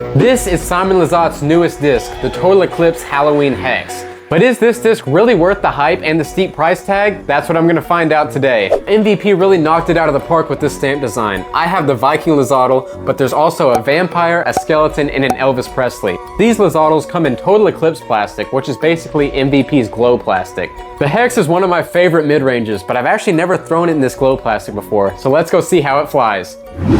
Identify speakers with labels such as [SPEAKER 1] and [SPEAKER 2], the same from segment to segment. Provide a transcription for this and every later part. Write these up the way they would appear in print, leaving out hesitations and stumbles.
[SPEAKER 1] This is Simon Lizotte's newest disc, the Total Eclipse Halloween Hex. But is this disc really worth the hype and the steep price tag? That's what I'm gonna find out today. MVP really knocked it out of the park with this stamp design. I have the Viking Lizotte, but there's also a vampire, a skeleton, and an Elvis Presley. These Lizottes come in Total Eclipse plastic, which is basically MVP's glow plastic. The Hex is one of my favorite mid-ranges, but I've actually never thrown it in this glow plastic before, so let's go see how it flies.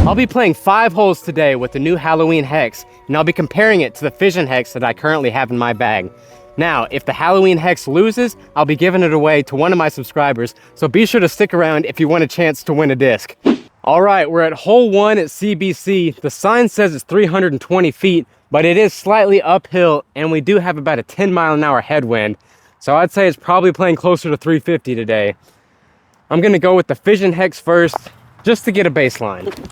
[SPEAKER 1] I'll be playing 5 holes today with the new Halloween Hex, and I'll be comparing it to the Fission Hex that I currently have in my bag. Now, if the Halloween Hex loses, I'll be giving it away to one of my subscribers, so be sure to stick around if you want a chance to win a disc. All right, we're at hole 1 at CBC. The sign says it's 320 feet, but it is slightly uphill, and we do have about a 10-mile-an-hour headwind, so I'd say it's probably playing closer to 350 today. I'm gonna go with the Fission Hex first, just to get a baseline.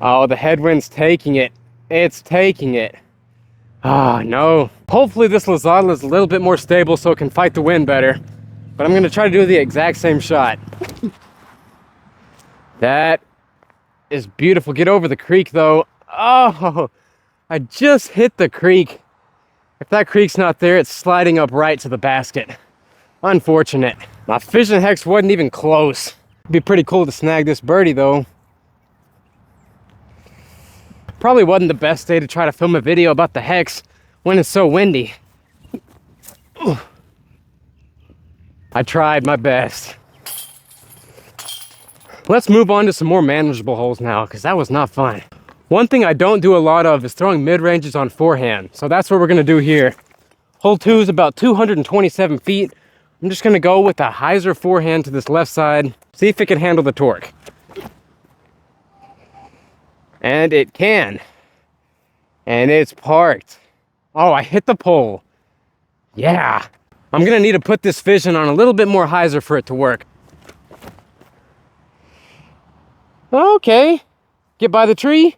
[SPEAKER 1] Oh, the headwind's taking it. It's taking it. Ah, no. Hopefully this Lizotte is a little bit more stable so it can fight the wind better. But I'm going to try to do the exact same shot. That is beautiful. Get over the creek though. Oh, I just hit the creek. If that creek's not there, it's sliding up right to the basket. Unfortunate. My Fission Hex wasn't even close. It'd be pretty cool to snag this birdie though. Probably wasn't the best day to try to film a video about the Hex when it's so windy. I tried my best. Let's move on to some more manageable holes now, because that was not fun. One thing I don't do a lot of is throwing mid-ranges on forehand, so that's what we're going to do here. Hole 2 is about 227 feet. I'm just going to go with a hyzer forehand to this left side, see if it can handle the torque. And it can. And it's parked. Oh, I hit the pole. Yeah. I'm gonna need to put this Fission on a little bit more hyzer for it to work. Okay. Get by the tree.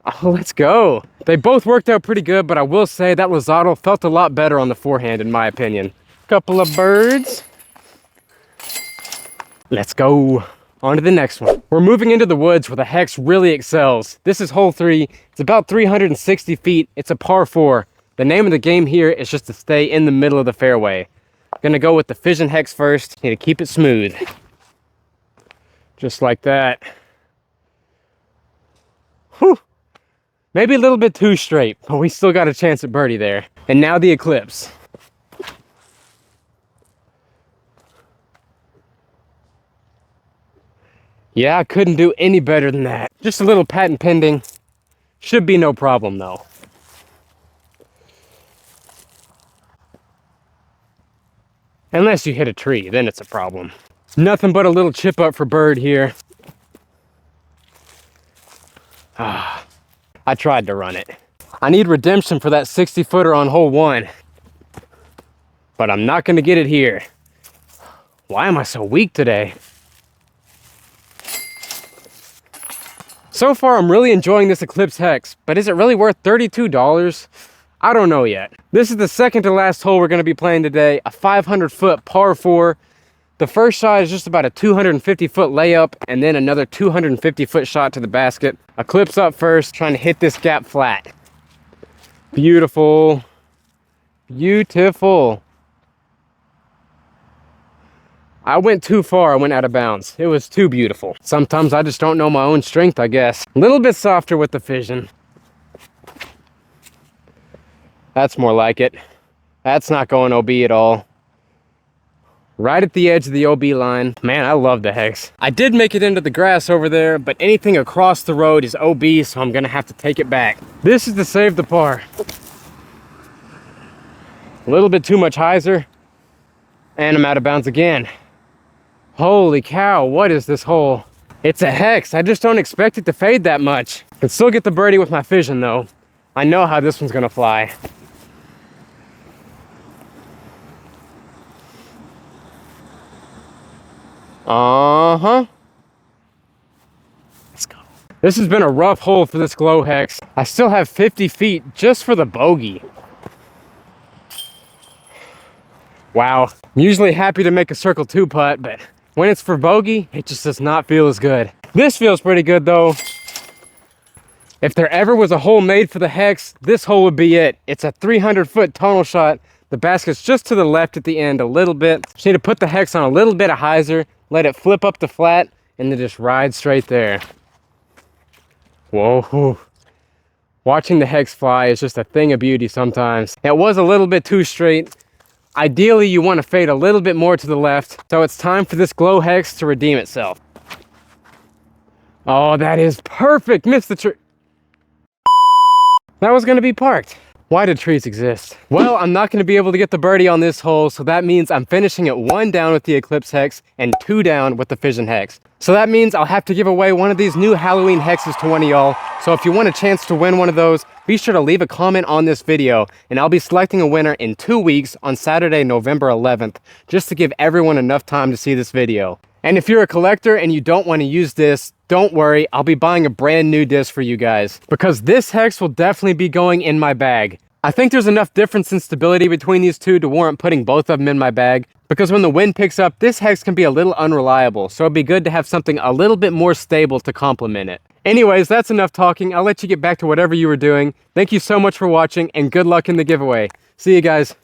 [SPEAKER 1] Oh, let's go. They both worked out pretty good, but I will say that Lizotte felt a lot better on the forehand in my opinion. Couple of birds. Let's go. On to the next one. We're moving into the woods where the Hex really excels. This is hole 3. It's about 360 feet. It's a par 4. The name of the game here is just to stay in the middle of the fairway. I'm gonna go with the Fission Hex first. Need to keep it smooth. Just like that. Whew. Maybe a little bit too straight, but we still got a chance at birdie there. And now the Eclipse. Yeah, I couldn't do any better than that. Just a little patent pending. Should be no problem though. Unless you hit a tree, then it's a problem. Nothing but a little chip up for bird here. Ah, I tried to run it. I need redemption for that 60-footer on hole 1. But I'm not gonna get it here. Why am I so weak today? So far, I'm really enjoying this Eclipse Hex, but is it really worth $32? I don't know yet. This is the second to last hole we're gonna be playing today, a 500-foot par 4. The first shot is just about a 250-foot layup, and then another 250-foot shot to the basket. Eclipse up first, trying to hit this gap flat. Beautiful. Beautiful. I went too far, I went out of bounds. It was too beautiful. Sometimes I just don't know my own strength, I guess. A little bit softer with the Fission. That's more like it. That's not going OB at all. Right at the edge of the OB line. Man, I love the Hex. I did make it into the grass over there, but anything across the road is OB, so I'm gonna have to take it back. This is to save the par. A little bit too much hyzer, and I'm out of bounds again. Holy cow, what is this hole? It's a Hex. I just don't expect it to fade that much. Can still get the birdie with my Fission though. I know how this one's gonna fly. Uh-huh. Let's go. This has been a rough hole for this glow Hex. I still have 50 feet just for the bogey. Wow. I'm usually happy to make a circle 2 putt, but when it's for bogey, it just does not feel as good. This feels pretty good though. If there ever was a hole made for the hex, this hole would be it. It's a 300-foot tonal shot. The basket's just to the left at the end a little bit. Just need to put the hex on a little bit of hyzer, let it flip up to flat, and then just ride straight there. Whoa. Watching the hex fly is just a thing of beauty sometimes. It was a little bit too straight. Ideally, you want to fade a little bit more to the left, so it's time for this glow hex to redeem itself. Oh, that is perfect! Missed the tree. That was going to be parked. Why do trees exist? Well, I'm not going to be able to get the birdie on this hole, so that means I'm finishing it 1 down with the Eclipse hex and 2 down with the Fission hex. So that means I'll have to give away one of these new Halloween hexes to one of y'all. So if you want a chance to win one of those, be sure to leave a comment on this video, and I'll be selecting a winner in 2 weeks on Saturday, November 11th, just to give everyone enough time to see this video. And if you're a collector and you don't want to use this, don't worry, I'll be buying a brand new disc for you guys, because this hex will definitely be going in my bag. I think there's enough difference in stability between these two to warrant putting both of them in my bag, because when the wind picks up, this hex can be a little unreliable, so it'd be good to have something a little bit more stable to complement it. Anyways, that's enough talking. I'll let you get back to whatever you were doing. Thank you so much for watching, and good luck in the giveaway. See you guys.